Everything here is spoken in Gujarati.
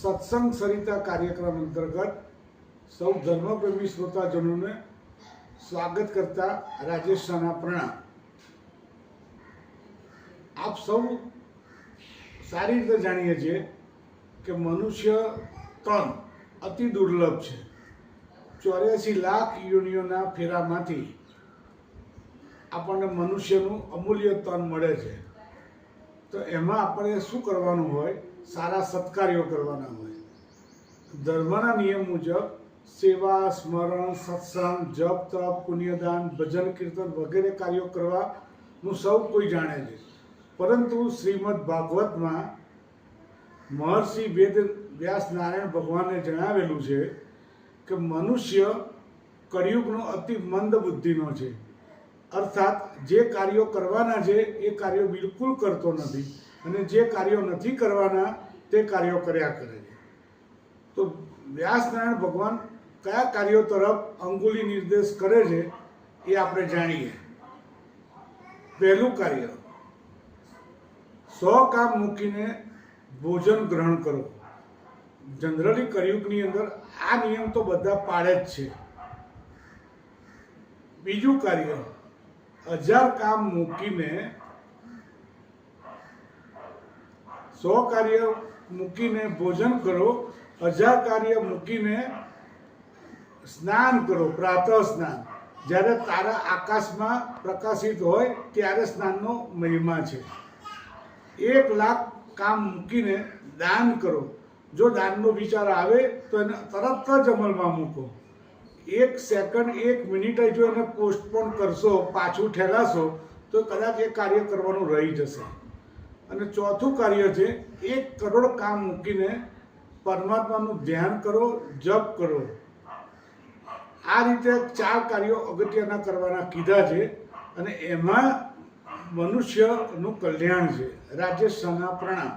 સત્સંગ સરિતા કાર્યક્રમ અંતર્ગત સૌ ધર્મપ્રેમી શ્રોતાજનોને સ્વાગત કરતા રાજેશ શાહના પ્રણામ। આપ સૌ સારી રીતે જાણીએ છીએ કે મનુષ્ય તન અતિ દુર્લભ છે। 84 લાખ યોનિઓના ફેરામાંથી આપણને મનુષ્યનું અમૂલ્ય તન મળે છે। તો એમાં આપણે શું કરવાનું હોય? સારા સત્કાર્યો કરવાના હોય। ધર્મના નિયમ મુજબ સેવા, સ્મરણ, સત્સંગ, જપ, તપ, પુણ્યદાન, ભજન, કીર્તન વગેરે કાર્યો કરવાનું સૌ કોઈ જાણે છે। પરંતુ શ્રીમદ ભાગવતમાં મહર્ષિ વેદ વ્યાસ નારાયણ ભગવાને જણાવેલું છે કે મનુષ્ય કળિયુગનો અતિ મંદ બુદ્ધિનો છે। અર્થાત જે કાર્યો કરવાના છે એ કાર્યો બિલકુલ કરતો નથી અને જે કાર્યો નથી કરવાના તે કાર્યો કર્યા કરે છે। તો વ્યાસનારાયણ ભગવાન કયા કાર્યો તરફ અંગુલી નિર્દેશ કરે છે એ આપણે જાણીએ। પહેલું કાર્ય, 100 કામ મૂકીને ભોજન ગ્રહણ કરો। જનરલી કળિયુગની અંદર આ નિયમ તો બધા પાળે જ છે। બીજું કાર્ય, 1000 કામ મૂકીને 100 કાર્ય મૂકીને ભોજન કરો, 1000 કાર્ય મૂકીને સ્નાન કરો। પ્રાતઃ સ્નાન, જ્યારે તારા આકાશમાં પ્રકાશિત હોય ત્યારે સ્નાનનો મહિમા છે। 1 લાખ કામ મૂકીને દાન કરો। જો દાનનો વિચાર આવે તો એને તરત જ અમલમાં મૂકો। 1 સેકન્ડ 1 મિનિટ જો એને પોસ્ટપોન કરશો, પાછું ઠેલાશો તો કદાચ એ કાર્ય કરવાનું રહી જશે। અને ચોથું કાર્ય છે, 1 કરોડ કામ મૂકીને પરમાત્માનું ધ્યાન કરો, જપ કરો। આ રીતે 4 કાર્યો અગત્યના કરવાના કીધા છે અને એમાં મનુષ્યનું કલ્યાણ છે। રાજેશ શાહના પ્રણામ।